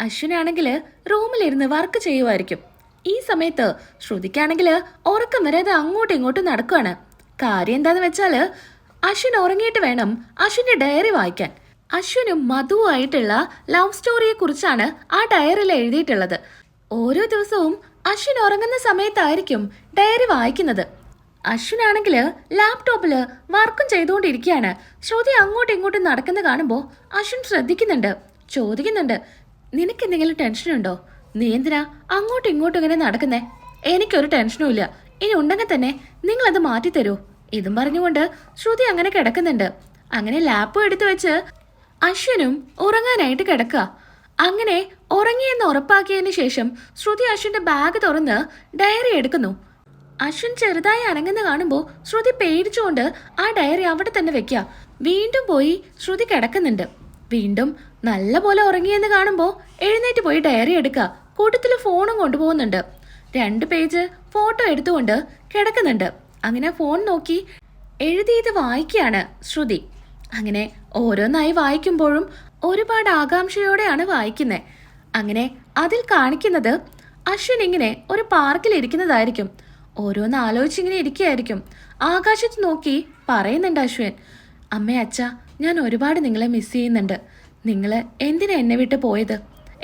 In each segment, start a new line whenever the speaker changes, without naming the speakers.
അശ്വിനാണെങ്കിൽ റൂമിലിരുന്ന് work ചെയ്യുമായിരിക്കും. ഈ സമയത്ത് ശ്രുതിക്കാണെങ്കിൽ ഉറക്കം വരാതെ അങ്ങോട്ടും ഇങ്ങോട്ടും നടക്കുകയാണ്. കാര്യം എന്താന്ന് വെച്ചാല് അശ്വിൻ ഉറങ്ങിയിട്ട് വേണം അശ്വിന്റെ ഡയറി വായിക്കാൻ. അശ്വിനും മധുവായിട്ടുള്ള ലവ് സ്റ്റോറിയെ കുറിച്ചാണ് ആ ഡയറിയിൽ എഴുതിയിട്ടുള്ളത്. ഓരോ ദിവസവും അശ്വിൻ ഉറങ്ങുന്ന സമയത്തായിരിക്കും ഡയറി വായിക്കുന്നത്. അശ്വിനാണെങ്കിൽ ലാപ്ടോപ്പില് വർക്കും ചെയ്തുകൊണ്ടിരിക്കുകയാണ്. ശ്രുതി അങ്ങോട്ടും ഇങ്ങോട്ടും നടക്കുന്ന കാണുമ്പോൾ അശ്വിൻ ശ്രദ്ധിക്കുന്നുണ്ട്, ചോദിക്കുന്നുണ്ട്, നിനക്ക് എന്തെങ്കിലും ടെൻഷനുണ്ടോ? നീ എന്തിനാ അങ്ങോട്ടും ഇങ്ങോട്ടും ഇങ്ങനെ നടക്കുന്നേ? എനിക്കൊരു ടെൻഷനും ഇല്ല. ഇനി ഉണ്ടെങ്കിൽ തന്നെ നിങ്ങളത് മാറ്റിത്തരൂ. ഇതും പറഞ്ഞുകൊണ്ട് ശ്രുതി അങ്ങനെ കിടക്കുന്നുണ്ട്. അങ്ങനെ ലാപ്പും എടുത്തു വെച്ച് അശ്വിനും ഉറങ്ങാനായിട്ട് കിടക്കുക. അങ്ങനെ ഉറങ്ങിയെന്ന് ഉറപ്പാക്കിയതിന് ശേഷം ശ്രുതി അശ്വിന്റെ ബാഗ് തുറന്ന് ഡയറി എടുക്കുന്നു. അശ്വിൻ ചെറുതായി അനങ്ങുന്ന കാണുമ്പോൾ ശ്രുതി പേടിച്ചുകൊണ്ട് ആ ഡയറി അവിടെ തന്നെ വെക്കുക. വീണ്ടും പോയി ശ്രുതി കിടക്കുന്നുണ്ട്. വീണ്ടും നല്ല പോലെ ഉറങ്ങിയെന്ന് കാണുമ്പോൾ എഴുന്നേറ്റ് പോയി ഡയറി എടുക്കുക. കൂട്ടത്തിൽ ഫോണും കൊണ്ടുപോകുന്നുണ്ട്. 2 പേജ് ഫോട്ടോ എടുത്തുകൊണ്ട് കിടക്കുന്നുണ്ട്. അങ്ങനെ ഫോൺ നോക്കി എഴുതിയത് വായിക്കുകയാണ് ശ്രുതി. അങ്ങനെ ഓരോന്നായി വായിക്കുമ്പോഴും ഒരുപാട് ആകാംക്ഷയോടെയാണ് വായിക്കുന്നത്. അങ്ങനെ അതിൽ കാണിക്കുന്നത് അശ്വിൻ ഇങ്ങനെ ഒരു പാർക്കിൽ ഇരിക്കുന്നതായിരിക്കും. ഓരോന്ന് ആലോചിച്ചിങ്ങനെ ഇരിക്കുകയായിരിക്കും. ആകാശത്ത് നോക്കി പറയുന്നുണ്ട് അശ്വിൻ, അമ്മേ അച്ഛ, ഞാൻ ഒരുപാട് നിങ്ങളെ മിസ് ചെയ്യുന്നുണ്ട്. നിങ്ങൾ എന്തിനാ എന്നെ വിട്ട് പോയത്?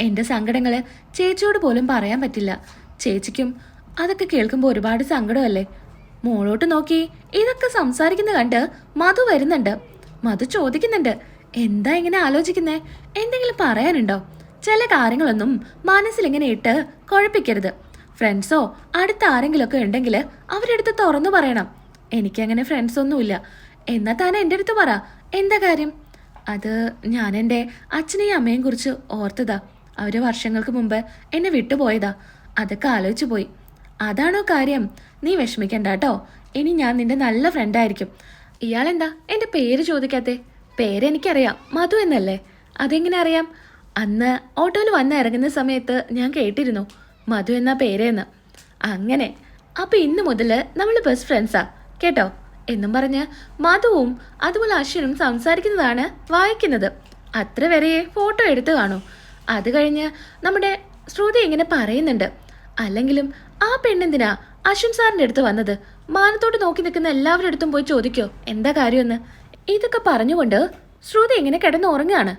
എൻ്റെ സങ്കടങ്ങൾ ചേച്ചിയോട് പോലും പറയാൻ പറ്റില്ല. ചേച്ചിക്കും അതൊക്കെ കേൾക്കുമ്പോൾ ഒരുപാട് സങ്കടമല്ലേ? മോളോട്ട് നോക്കി ഇതൊക്കെ സംസാരിക്കുന്ന കണ്ട് മധു വരുന്നുണ്ട്. മധു ചോദിക്കുന്നുണ്ട്, എന്താ ഇങ്ങനെ ആലോചിക്കുന്നേ? എന്തെങ്കിലും പറയാനുണ്ടോ? ചില കാര്യങ്ങളൊന്നും മനസ്സിലിങ്ങനെ ഇട്ട് കുഴപ്പിക്കരുത്. ഫ്രണ്ട്സോ അടുത്ത ആരെങ്കിലുമൊക്കെ ഉണ്ടെങ്കിൽ അവരെടുത്ത് തുറന്നു പറയണം. എനിക്കങ്ങനെ ഫ്രണ്ട്സൊന്നുമില്ല. എന്നാ താൻ എൻ്റെ അടുത്ത് പറ, എന്താ കാര്യം? അത് ഞാൻ എൻ്റെ അച്ഛനെയും അമ്മയും കുറിച്ച് ഓർത്തതാ. അവർ വർഷങ്ങൾക്ക് മുമ്പ് എന്നെ വിട്ടുപോയതാ. അതൊക്കെ ആലോചിച്ചു പോയി. അതാണോ കാര്യം? നീ വിഷമിക്കണ്ട കേട്ടോ. ഇനി ഞാൻ നിന്റെ നല്ല ഫ്രണ്ടായിരിക്കും. ഇയാളെന്താ എൻ്റെ പേര് ചോദിക്കാത്തേ? പേരെനിക്കറിയാം, മധു എന്നല്ലേ. അതെങ്ങനെ അറിയാം? അന്ന് ഓട്ടോയിൽ വന്ന് ഇറങ്ങുന്ന സമയത്ത് ഞാൻ കേട്ടിരുന്നു മധു എന്ന പേരെന്ന്. അങ്ങനെ അപ്പം ഇന്ന് മുതൽ നമ്മൾ ബെസ്റ്റ് ഫ്രണ്ട്സാ കേട്ടോ എന്നും പറഞ്ഞ് മധുവും അതുപോലെ അശ്വിനും സംസാരിക്കുന്നതാണ് വായിക്കുന്നത്. അത്ര വരെയേ ഫോട്ടോ എടുത്ത് കാണൂ. അത് കഴിഞ്ഞ് നമ്മുടെ ശ്രുതി ഇങ്ങനെ പറയുന്നുണ്ട്, അല്ലെങ്കിലും ആ പെണ്ണെന്തിനാ അശ്വിൻ സാറിൻ്റെ അടുത്ത് വന്നത്? മാനത്തോട്ട് നോക്കി നിൽക്കുന്ന എല്ലാവരുടെ അടുത്തും പോയി ചോദിക്കോ എന്താ കാര്യമെന്ന്. ഇതൊക്കെ പറഞ്ഞുകൊണ്ട് ശ്രുതി ഇങ്ങനെ കിടന്ന് ഉറങ്ങുകയാണ്.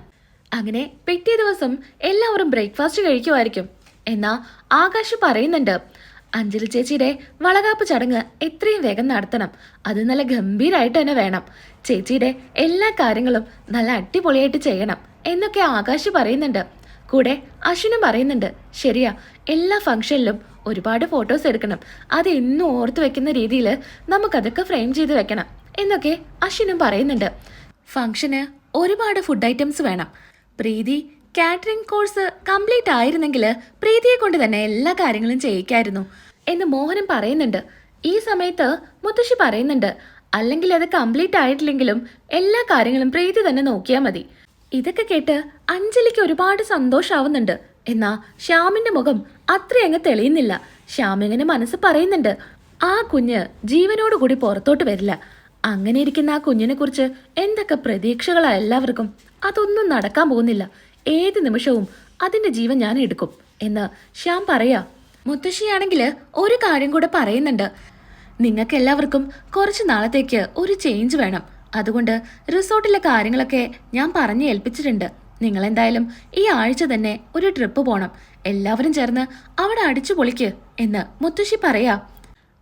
അങ്ങനെ പിറ്റേ ദിവസം എല്ലാവരും ബ്രേക്ക്ഫാസ്റ്റ് കഴിക്കുമായിരിക്കും. എന്നാ ആകാശ് പറയുന്നുണ്ട്, അഞ്ജലി ചേച്ചിയുടെ വളകാപ്പ് ചടങ്ങ് എത്രയും വേഗം നടത്തണം. അത് നല്ല ഗംഭീരമായിട്ട് തന്നെ വേണം. ചേച്ചിയുടെ എല്ലാ കാര്യങ്ങളും നല്ല അടിപൊളിയായിട്ട് ചെയ്യണം എന്നൊക്കെ ആകാശ് പറയുന്നുണ്ട്. കൂടെ അശ്വിനും പറയുന്നുണ്ട്, ശരിയാ, എല്ലാ ഫംഗ്ഷനിലും ഒരുപാട് ഫോട്ടോസ് എടുക്കണം. അത് എന്നും ഓർത്ത് വെക്കുന്ന രീതിയിൽ നമുക്കതൊക്കെ ഫ്രെയിം ചെയ്ത് വെക്കണം എന്നൊക്കെ അശ്വിനും പറയുന്നുണ്ട്. ഫംഗ്ഷന് ഒരുപാട് ഫുഡ് ഐറ്റംസ് വേണം. പ്രീതി കാറ്ററിംഗ് കോഴ്സ് കംപ്ലീറ്റ് ആയിരുന്നെങ്കിൽ പ്രീതിയെ കൊണ്ട് തന്നെ എല്ലാ കാര്യങ്ങളും ചെയ്യിക്കായിരുന്നു എന്ന് മോഹനും പറയുന്നുണ്ട്. ഈ സമയത്ത് മുത്തശ്ശി പറയുന്നുണ്ട്, അല്ലെങ്കിൽ അത് കംപ്ലീറ്റ് ആയിട്ടില്ലെങ്കിലും എല്ലാ കാര്യങ്ങളും പ്രീതി തന്നെ നോക്കിയാൽ മതി. ഇതൊക്കെ കേട്ട് അഞ്ജലിക്ക് ഒരുപാട് സന്തോഷാവുന്നുണ്ട്. എന്നാ ശ്യാമിന്റെ മുഖം അത്രയങ്ങ് തെളിയുന്നില്ല. ശ്യാമിങ്ങനെ മനസ്സ് പറയുന്നുണ്ട്, ആ കുഞ്ഞ് ജീവനോടുകൂടി പുറത്തോട്ട് വരില്ല. അങ്ങനെ ഇരിക്കുന്ന ആ കുഞ്ഞിനെ കുറിച്ച് എന്തൊക്കെ പ്രതീക്ഷകളാ എല്ലാവർക്കും. അതൊന്നും നടക്കാൻ പോകുന്നില്ല. ഏത് നിമിഷവും അതിന്റെ ജീവൻ ഞാൻ എടുക്കും എന്ന് ശ്യാം പറയാ. മുത്തശ്ശിയാണെങ്കിൽ ഒരു കാര്യം കൂടെ പറയുന്നുണ്ട്, നിങ്ങൾക്ക് എല്ലാവർക്കും കുറച്ച് നാളത്തേക്ക് ഒരു ചേഞ്ച് വേണം. അതുകൊണ്ട് റിസോർട്ടിലെ കാര്യങ്ങളൊക്കെ ഞാൻ പറഞ്ഞു ഏൽപ്പിച്ചിട്ടുണ്ട്. നിങ്ങൾ എന്തായാലും ഈ ആഴ്ച തന്നെ ഒരു ട്രിപ്പ് പോണം. എല്ലാവരും ചേർന്ന് അവിടെ അടിച്ചു പൊളിക്ക് എന്ന് മുത്തശ്ശി പറയാ.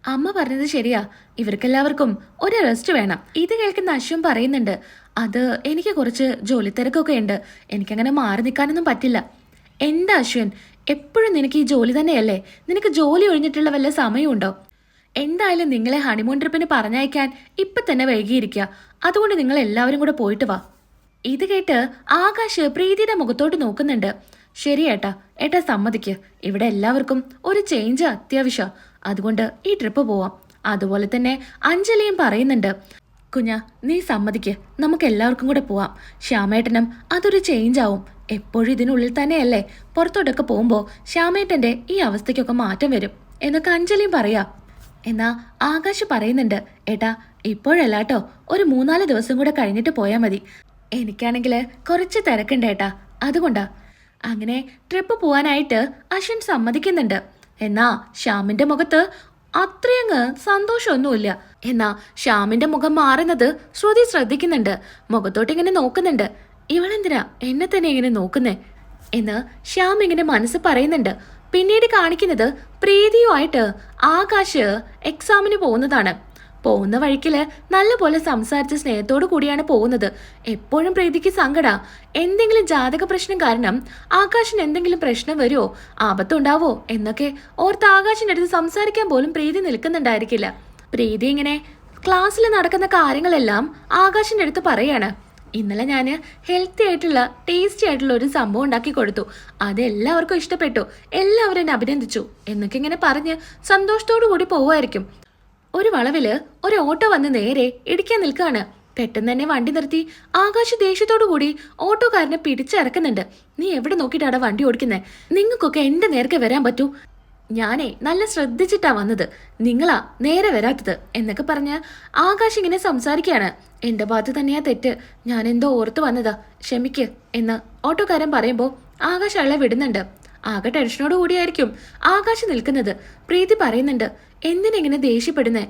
അമ്മ പറഞ്ഞത് ശരിയാ, ഇവർക്കെല്ലാവർക്കും ഒരു റെസ്റ്റ് വേണം. ഇത് കേൾക്കുന്ന അശ്വൻ പറയുന്നുണ്ട്, അത് എനിക്ക് കുറച്ച് ജോലി തിരക്കൊക്കെ ഉണ്ട്. എനിക്കങ്ങനെ മാറി നിൽക്കാനൊന്നും പറ്റില്ല. എന്താ അശ്വൻ, എപ്പോഴും നിനക്ക് ഈ ജോലി തന്നെയല്ലേ? നിനക്ക് ജോലി ഒഴിഞ്ഞിട്ടുള്ള വല്ല സമയമുണ്ടോ? എന്തായാലും നിങ്ങളെ ഹണിമൂൺ ട്രിപ്പിന് പറഞ്ഞയക്കാൻ ഇപ്പം തന്നെ വൈകിയിരിക്കുക. അതുകൊണ്ട് നിങ്ങൾ എല്ലാവരും കൂടെ പോയിട്ട് വാ. ഇത് കേട്ട് ആകാശ് പ്രീതിയുടെ മുഖത്തോട്ട് നോക്കുന്നുണ്ട്. ശരി ഏട്ടാ, ഏട്ടാ സമ്മതിക്ക്. ഇവിടെ എല്ലാവർക്കും ഒരു ചേഞ്ച് അത്യാവശ്യം. അതുകൊണ്ട് ഈ ട്രിപ്പ് പോവാം. അതുപോലെ തന്നെ അഞ്ജലിയും പറയുന്നുണ്ട്, കുഞ്ഞാ നീ സമ്മതിക്ക്, നമുക്ക് എല്ലാവർക്കും കൂടെ പോവാം. ശ്യാമേട്ടനും അതൊരു ചേഞ്ച് ആവും. എപ്പോഴും ഇതിനുള്ളിൽ തന്നെയല്ലേ. പുറത്തോട്ടൊക്കെ പോകുമ്പോൾ ശ്യാമേട്ടന്റെ ഈ അവസ്ഥയ്ക്കൊക്കെ മാറ്റം വരും എന്നൊക്കെ അഞ്ജലിയും പറയാ. എന്നാ ആകാശ് പറയുന്നുണ്ട്, ഏട്ടാ ഇപ്പോഴല്ലാട്ടോ, ഒരു 3-4 ദിവസം കൂടെ കഴിഞ്ഞിട്ട് പോയാൽ മതി. എനിക്കാണെങ്കിൽ കുറച്ച് തിരക്കുണ്ട് ഏട്ടാ, അതുകൊണ്ടാ. അങ്ങനെ ട്രിപ്പ് പോവാനായിട്ട് അശ്വിൻ സമ്മതിക്കുന്നുണ്ട്. എന്നാ ശ്യാമിന്റെ മുഖത്ത് അത്രയങ്ങ് സന്തോഷമൊന്നുമില്ല. എന്നാ ശ്യാമിന്റെ മുഖം മാറുന്നത് ശ്രുതി ശ്രദ്ധിക്കുന്നുണ്ട്. മുഖത്തോട്ട് ഇങ്ങനെ നോക്കുന്നുണ്ട്. ഇവളെന്തിനാ എന്നെ തന്നെ ഇങ്ങനെ നോക്കുന്നേ എന്ന് ശ്യാം ഇങ്ങനെ മനസ്സ് പറയുന്നുണ്ട്. പിന്നീട് കാണിക്കുന്നത് പ്രീതിയുമായിട്ട് ആകാശ് എക്സാമിന് പോകുന്നതാണ്. പോകുന്ന വഴിക്കില് നല്ലപോലെ സംസാരിച്ച് സ്നേഹത്തോടു കൂടിയാണ് പോകുന്നത്. എപ്പോഴും പ്രീതിക്ക് സങ്കട. എന്തെങ്കിലും ജാതക പ്രശ്നം കാരണം ആകാശിന് എന്തെങ്കിലും പ്രശ്നം വരുമോ, ആപത്തുണ്ടാവോ എന്നൊക്കെ ഓർത്ത് ആകാശിന്റെ അടുത്ത് സംസാരിക്കാൻ പോലും പ്രീതി നിൽക്കുന്നുണ്ടായിരിക്കില്ല. പ്രീതി ഇങ്ങനെ ക്ലാസ്സിൽ നടക്കുന്ന കാര്യങ്ങളെല്ലാം ആകാശിന്റെ അടുത്ത് പറയാണ്. ഇന്നലെ ഞാൻ ഹെൽത്തി ആയിട്ടുള്ള ടേസ്റ്റി ആയിട്ടുള്ള ഒരു സംഭവം ഉണ്ടാക്കി കൊടുത്തു, അതെല്ലാവർക്കും ഇഷ്ടപ്പെട്ടു, എല്ലാവരും എന്നെ അഭിനന്ദിച്ചു എന്നൊക്കെ ഇങ്ങനെ പറഞ്ഞ് സന്തോഷത്തോടു കൂടി പോവുമായിരിക്കും. ഒരു വളവില് ഒരു ഓട്ടോ വന്ന് നേരെ ഇടിക്കാൻ നിൽക്കാണ്. പെട്ടെന്ന് തന്നെ വണ്ടി നിർത്തി ആകാശ് ദേഷ്യത്തോടു കൂടി ഓട്ടോക്കാരനെ പിടിച്ചിറക്കുന്നുണ്ട്. നീ എവിടെ നോക്കിയിട്ടാണ് വണ്ടി ഓടിക്കുന്നേ? നിങ്ങൾക്കൊക്കെ എന്റെ നേർക്ക് വരാൻ പറ്റൂ? ഞാനേ നല്ല ശ്രദ്ധിച്ചിട്ടാ വന്നത്, നിങ്ങളാ നേരെ വരാത്തത് എന്നൊക്കെ പറഞ്ഞ് ആകാശ് ഇങ്ങനെ സംസാരിക്കുകയാണ്. എന്റെ ഭാഗത്ത് തന്നെയാ തെറ്റ്, ഞാൻ എന്തോ ഓർത്ത് വന്നതാ, ക്ഷമിക്ക് എന്ന് ഓട്ടോക്കാരൻ പറയുമ്പോൾ ആകാശ് അയാളെ വിടുന്നുണ്ട്. ആകെ ടെൻഷനോട് കൂടിയായിരിക്കും ആകാശ് നിൽക്കുന്നത്. പ്രീതി പറയുന്നുണ്ട്, എന്തിനെങ്ങനെ ദേഷ്യപ്പെടുന്നേ?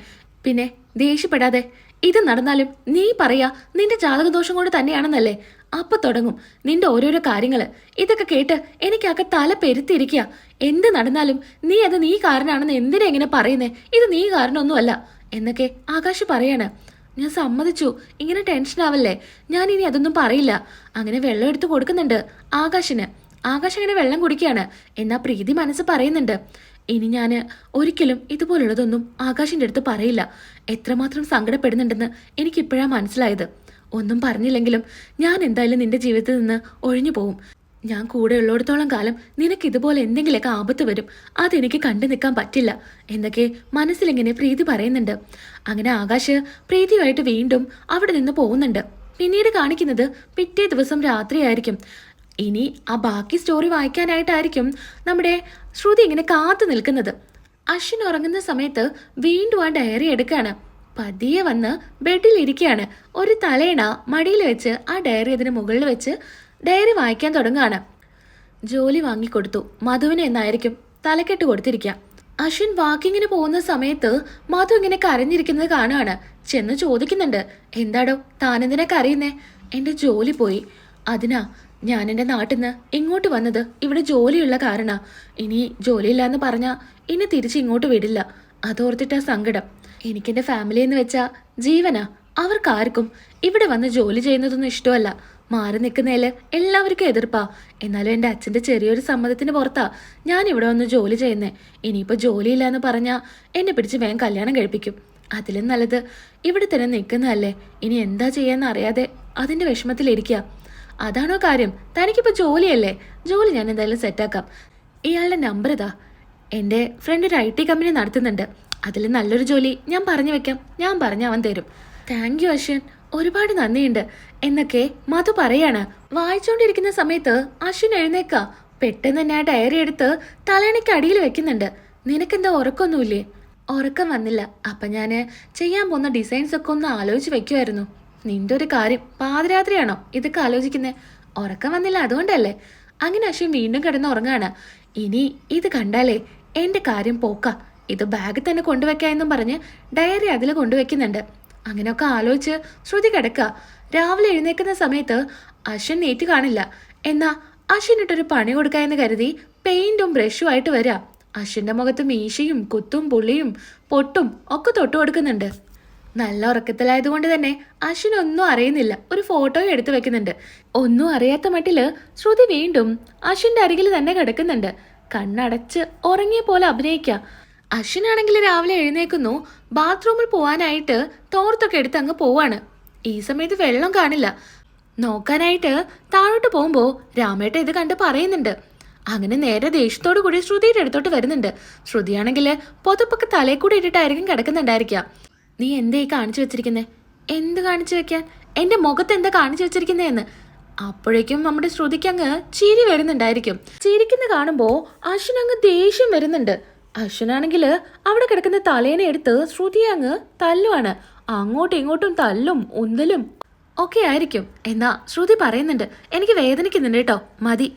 പിന്നെ ദേഷ്യപ്പെടാതെ, ഇത് നടന്നാലും നീ പറയാ നിന്റെ ജാതകദോഷം കൊണ്ട് തന്നെയാണെന്നല്ലേ? അപ്പൊ തുടങ്ങും നിന്റെ ഓരോരോ കാര്യങ്ങള്. ഇതൊക്കെ കേട്ട് എനിക്കാകെ തല പെരുത്തിരിക്കുക. എന്ത് നടന്നാലും നീ കാരണമാണെന്ന് എന്തിനാ ഇങ്ങനെ പറയുന്നേ? ഇത് നീ കാരണമൊന്നുമല്ല എന്നൊക്കെ ആകാശ് പറയാണ്. ഞാൻ സമ്മതിച്ചു, ഇങ്ങനെ ടെൻഷൻ ആവല്ലേ, ഞാൻ ഇനി അതൊന്നും പറയില്ല. അങ്ങനെ വെള്ളം എടുത്ത് കൊടുക്കുന്നുണ്ട് ആകാശിന്. ആകാശ് അങ്ങനെ വെള്ളം കുടിക്കുകയാണ്. എന്നാ പ്രീതി മനസ്സ് പറയുന്നുണ്ട്, ഇനി ഞാൻ ഒരിക്കലും ഇതുപോലുള്ളതൊന്നും ആകാശിന്റെ അടുത്ത് പറയില്ല. എത്രമാത്രം സങ്കടപ്പെടുന്നുണ്ടെന്ന് എനിക്കിപ്പോഴാണ് മനസ്സിലായത്. ഒന്നും പറഞ്ഞില്ലെങ്കിലും ഞാൻ എന്തായാലും നിന്റെ ജീവിതത്തിൽ നിന്ന് ഒഴിഞ്ഞു പോവും. ഞാൻ കൂടെ ഉള്ളിടത്തോളം കാലം നിനക്ക് ഇതുപോലെ എന്തെങ്കിലുമൊക്കെ ആപത്ത് വരും, അതെനിക്ക് കണ്ടു നിൽക്കാൻ പറ്റില്ല എന്നൊക്കെ മനസ്സിലിങ്ങനെ പ്രീതി പറയുന്നുണ്ട്. അങ്ങനെ ആകാശ് പ്രീതിയുമായിട്ട് വീണ്ടും അവിടെ നിന്ന് പോകുന്നുണ്ട്. പിന്നീട് കാണിക്കുന്നത് പിറ്റേ ദിവസം രാത്രിയായിരിക്കും. ഇനി ആ ബാക്കി സ്റ്റോറി വായിക്കാനായിട്ടായിരിക്കും നമ്മുടെ ശ്രുതി ഇങ്ങനെ കാത്തു നിൽക്കുന്നത്. അശ്വിൻ ഉറങ്ങുന്ന സമയത്ത് വീണ്ടും ആ ഡയറി എടുക്കുകയാണ്. പതിയെ വന്ന് ബെഡിൽ ഇരിക്കുകയാണ്. ഒരു തലേണ മടിയിൽ വെച്ച് ആ ഡയറി അതിന് മുകളിൽ വെച്ച് ഡയറി വായിക്കാൻ തുടങ്ങുകയാണ്. ജോലി വാങ്ങിക്കൊടുത്തു മധുവിന് എന്നായിരിക്കും തലക്കെട്ട് കൊടുത്തിരിക്കുക. അശ്വിൻ വാക്കിങ്ങിന് പോകുന്ന സമയത്ത് മധു ഇങ്ങനെ കരഞ്ഞിരിക്കുന്നത് കാണുകയാണ്. ചെന്ന് ചോദിക്കുന്നുണ്ട്, എന്താടോ താനെന്തിനാ കരയുന്നേ? എൻ്റെ ജോലി പോയി, അതിനാ ഞാൻ എൻ്റെ നാട്ടിൽ നിന്ന് ഇങ്ങോട്ട് വന്നത്. ഇവിടെ ജോലിയുള്ള കാരണ. ഇനി ജോലിയില്ലാന്ന് പറഞ്ഞാൽ ഇനി തിരിച്ച് ഇങ്ങോട്ട് വിടില്ല, അതോർത്തിട്ടാ സങ്കടം. എനിക്കെൻ്റെ ഫാമിലി എന്ന് വെച്ചാൽ ജീവനാ. അവർക്കാർക്കും ഇവിടെ വന്ന് ജോലി ചെയ്യുന്നതൊന്നും ഇഷ്ടമല്ല. മാറി നിൽക്കുന്നതിൽ എല്ലാവർക്കും എതിർപ്പാ. എന്നാലും എൻ്റെ അച്ഛൻ്റെ ചെറിയൊരു സമ്മതത്തിന് പുറത്താ ഞാൻ ഇവിടെ വന്ന് ജോലി ചെയ്യുന്നേ. ഇനിയിപ്പോൾ ജോലിയില്ല എന്ന് പറഞ്ഞാൽ എന്നെ പിടിച്ച് വേഗം കല്യാണം കഴിപ്പിക്കും. അതിലും നല്ലത് ഇവിടെ തന്നെ നിൽക്കുന്നതല്ലേ. ഇനി എന്താ ചെയ്യാന്ന് അറിയാതെ അതിൻ്റെ വിഷമത്തിലിരിക്കുക. അതാണോ കാര്യം? തനിക്കിപ്പോൾ ജോലിയല്ലേ? ജോലി ഞാൻ എന്തായാലും സെറ്റാക്കാം. ഇയാളുടെ നമ്പർ ഇതാ. എൻ്റെ ഫ്രണ്ട് ഒരു IT കമ്പനി നടത്തുന്നുണ്ട്, അതിൽ നല്ലൊരു ജോലി ഞാൻ പറഞ്ഞു വെക്കാം. ഞാൻ പറഞ്ഞ അവൻ തരും. താങ്ക് യു അശ്വിൻ, ഒരുപാട് നന്ദിയുണ്ട് എന്നൊക്കെ മധു പറയാണ്. വായിച്ചുകൊണ്ടിരിക്കുന്ന സമയത്ത് അശ്വിൻ എഴുന്നേക്ക. പെട്ടെന്ന് തന്നെ ആ ഡയറി എടുത്ത് തലേണയ്ക്ക് അടിയിൽ വെക്കുന്നുണ്ട്. നിനക്കെന്താ ഉറക്കമൊന്നുമില്ലേ? ഉറക്കം വന്നില്ല, അപ്പം ഞാൻ ചെയ്യാൻ പോകുന്ന ഡിസൈൻസ് ഒക്കെ ഒന്ന് ആലോചിച്ച് വെക്കുമായിരുന്നു. നിന്റെ ഒരു കാര്യം, പാതിരാത്രിയാണോ ഇതൊക്കെ ആലോചിക്കുന്നത്? ഉറക്കം വന്നില്ല അതുകൊണ്ടല്ലേ? അങ്ങനെ അശ്വിൻ വീണ്ടും കിടന്ന് ഉറങ്ങാണ്. ഇനി ഇത് കണ്ടാലേ എൻ്റെ കാര്യം പോക്ക. ഇത് ബാഗിൽ തന്നെ കൊണ്ടുവെക്കാമെന്നും പറഞ്ഞ് ഡയറി അതിൽ കൊണ്ടുവെക്കുന്നുണ്ട്. അങ്ങനെയൊക്കെ ആലോചിച്ച് ശ്രുതി കിടക്കുക. രാവിലെ എഴുന്നേക്കുന്ന സമയത്ത് അശ്വിൻ നീറ്റ് കാണില്ല. എന്നാ അശ്വിനിട്ടൊരു പണി കൊടുക്കാമെന്ന് കരുതി പെയിന്റും ബ്രഷും ആയിട്ട് വരിക. അശ്വിൻ്റെ മുഖത്ത് മീശയും കുത്തും പുള്ളിയും പൊട്ടും ഒക്കെ തൊട്ടു കൊടുക്കുന്നുണ്ട്. നല്ല ഉറക്കത്തിലായതുകൊണ്ട് തന്നെ അശ്വിൻ ഒന്നും അറിയുന്നില്ല. ഒരു ഫോട്ടോയും എടുത്തു വെക്കുന്നുണ്ട്. ഒന്നും അറിയാത്ത മട്ടില് ശ്രുതി വീണ്ടും അശ്വിൻ്റെ അരികിൽ തന്നെ കിടക്കുന്നുണ്ട്. കണ്ണടച്ച് ഉറങ്ങിയ പോലെ അഭിനയിക്കുക. അശ്വിനാണെങ്കിൽ രാവിലെ എഴുന്നേക്കുന്നു. ബാത്റൂമിൽ പോവാനായിട്ട് തോർത്തൊക്കെ എടുത്ത് അങ്ങ് പോവാണ്. ഈ സമയത്ത് വെള്ളം കാണില്ല. നോക്കാനായിട്ട് താഴോട്ട് പോകുമ്പോൾ രാമേട്ട ഇത് കണ്ട് പറയുന്നുണ്ട്. അങ്ങനെ നേരെ ദേഷ്യത്തോടു കൂടി ശ്രുതിയുടെ അടുത്തോട്ട് വരുന്നുണ്ട്. ശ്രുതിയാണെങ്കിൽ പൊതുപ്പൊക്കെ തലയിൽ കൂടി ഇട്ടിട്ടായിരിക്കും കിടക്കുന്നുണ്ടായിരിക്കുക. നീ എന്തേ കാണിച്ചു വെച്ചിരിക്കുന്നേ? എന്ത് കാണിച്ചു വെക്കാൻ? എൻ്റെ മുഖത്ത് എന്താ കാണിച്ചു വെച്ചിരിക്കുന്നതെന്ന്. അപ്പോഴേക്കും നമ്മുടെ ശ്രുതിക്ക് അങ്ങ് ചിരി വരുന്നുണ്ടായിരിക്കും. ചിരിക്കുന്ന കാണുമ്പോൾ അശ്വിൻ അങ്ങ് ദേഷ്യം വരുന്നുണ്ട്. അശ്വിനാണെങ്കിൽ അവിടെ കിടക്കുന്ന തലേനെ എടുത്ത് ശ്രുതിയെ അങ്ങ് തല്ലുവാണ്. അങ്ങോട്ടും ഇങ്ങോട്ടും തല്ലും ഉന്തലും ഒക്കെ ആയിരിക്കും. എന്നാ ശ്രുതി പറയുന്നുണ്ട്, എനിക്ക് വേദനിക്കുന്നുണ്ട് കേട്ടോ, മതി.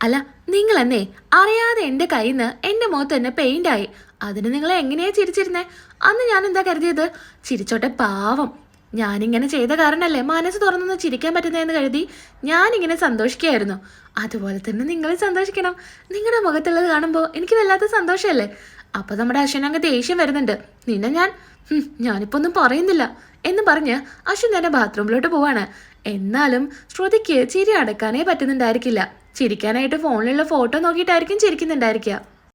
അല്ല, നിങ്ങളെന്നേ അറിയാതെ എൻ്റെ കയ്യിൽ നിന്ന് എൻ്റെ മുഖത്ത് തന്നെ പെയിന്റ് ആയി. അതിന് നിങ്ങൾ എങ്ങനെയാ ചിരിച്ചിരുന്നേ? അന്ന് ഞാൻ എന്താ കരുതിയത്? ചിരിച്ചോട്ടെ പാവം, ഞാനിങ്ങനെ ചെയ്ത കാരണല്ലേ മനസ്സ് തുറന്നൊന്ന് ചിരിക്കാൻ പറ്റുന്നതെന്ന് കരുതി ഞാനിങ്ങനെ സന്തോഷിക്കുകയായിരുന്നു. അതുപോലെ തന്നെ നിങ്ങൾ സന്തോഷിക്കണം. നിങ്ങളുടെ മുഖത്തുള്ളത് കാണുമ്പോൾ എനിക്ക് വല്ലാത്ത സന്തോഷമല്ലേ? അപ്പൊ നമ്മുടെ അശ്വിനങ്ങ് ദേഷ്യം വരുന്നുണ്ട്. നിന്നെ ഞാനിപ്പോ ഒന്നും പറയുന്നില്ല എന്ന് പറഞ്ഞ് അശ്വിൻ തന്നെ ബാത്റൂമിലോട്ട് പോവാണ്. എന്നാലും ശ്രുതിക്ക് ചിരി അടക്കാനേ പറ്റുന്നുണ്ടായിരിക്കില്ല. ചിരിക്കാനായിട്ട് ഫോണിലുള്ള ഫോട്ടോ നോക്കിയിട്ടായിരിക്കും ചിരിക്കുന്നുണ്ടായിരിക്കുക.